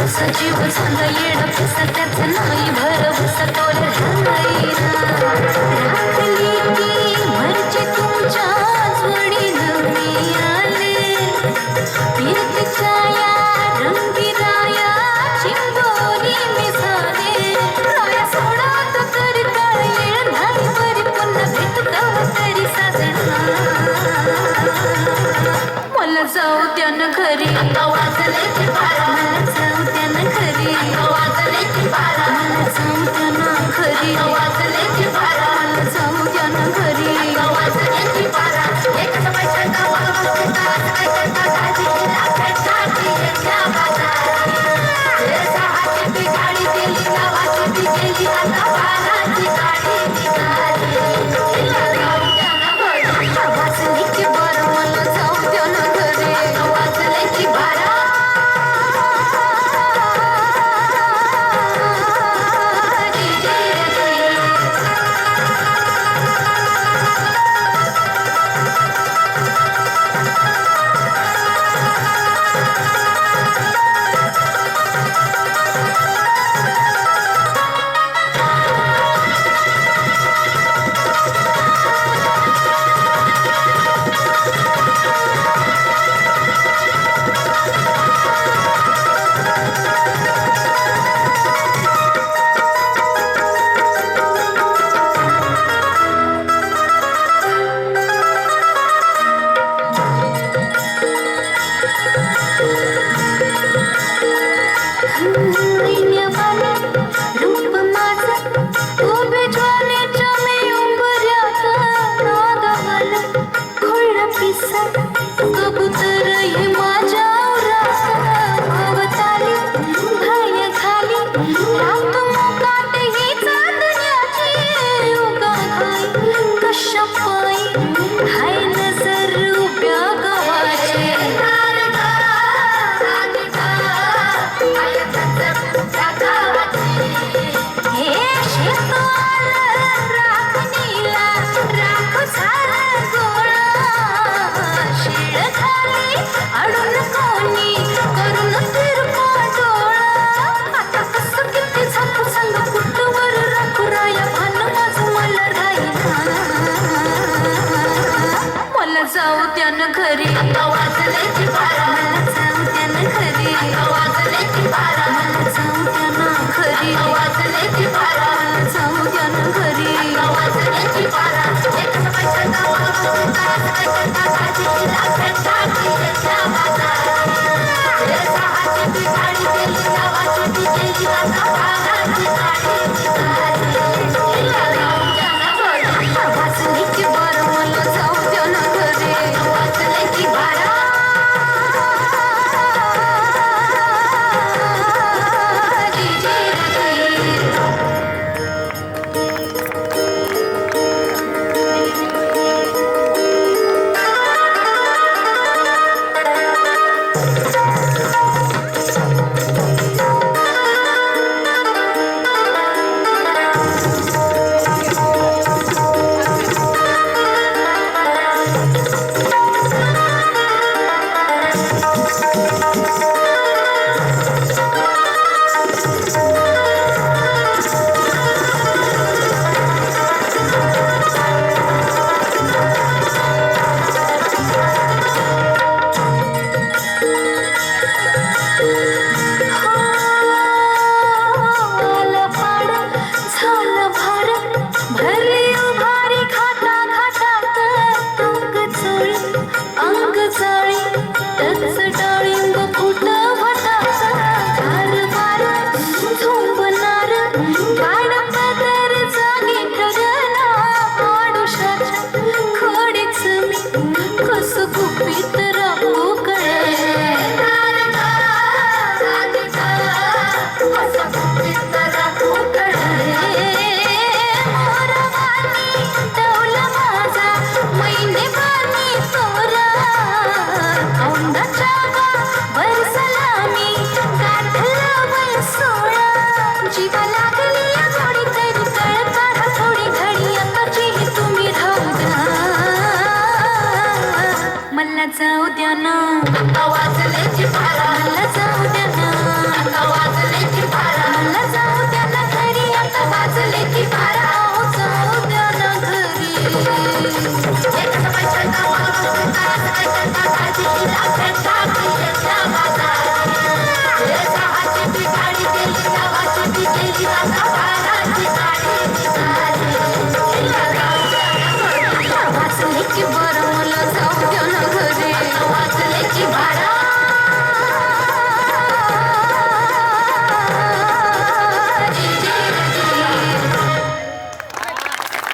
सजीव झालं येड पिसा त्याच नाही भरवसा तोल राखली की मरचे तुमच्या जोडीनं मी आले कीर्तीच्या या रंगीराया चिंबोरी मी झाले राया सोडा तो तरी काय येळ नाही बरी पुन्हा भेटू कवा तरी साजणा मला जाऊ द्या ना घरी आता वाजले की बारा मला जाऊ द्या ना घरी आता वाजले की बारा मला जाऊ द्या ना घरी आता वाजले की बारा मला जाऊ द्या ना घरी आता वाजले की बारा एकच पैशाचा वावर काय करता गाडी लाखाची त्या बाजारात सहाची बी गाडी गेली गावाची बी गेली आता बाराची गाडी निघाली जाऊ द्या ना घरी वाजले की बारा मला जाऊ द्या ना घरी आता वाजले की बारा रूप माझं उभे ज्वालेच्या मी उंबऱ्यात नागावाला घोळ पिसा कबूतर हे माझ्या अवताली भाया खाली रात मोकाट ही चांदण्याची उगा घाई कशा पायी हाय नजर उभ्या गव्हाची जाऊ द्या ना घरी आता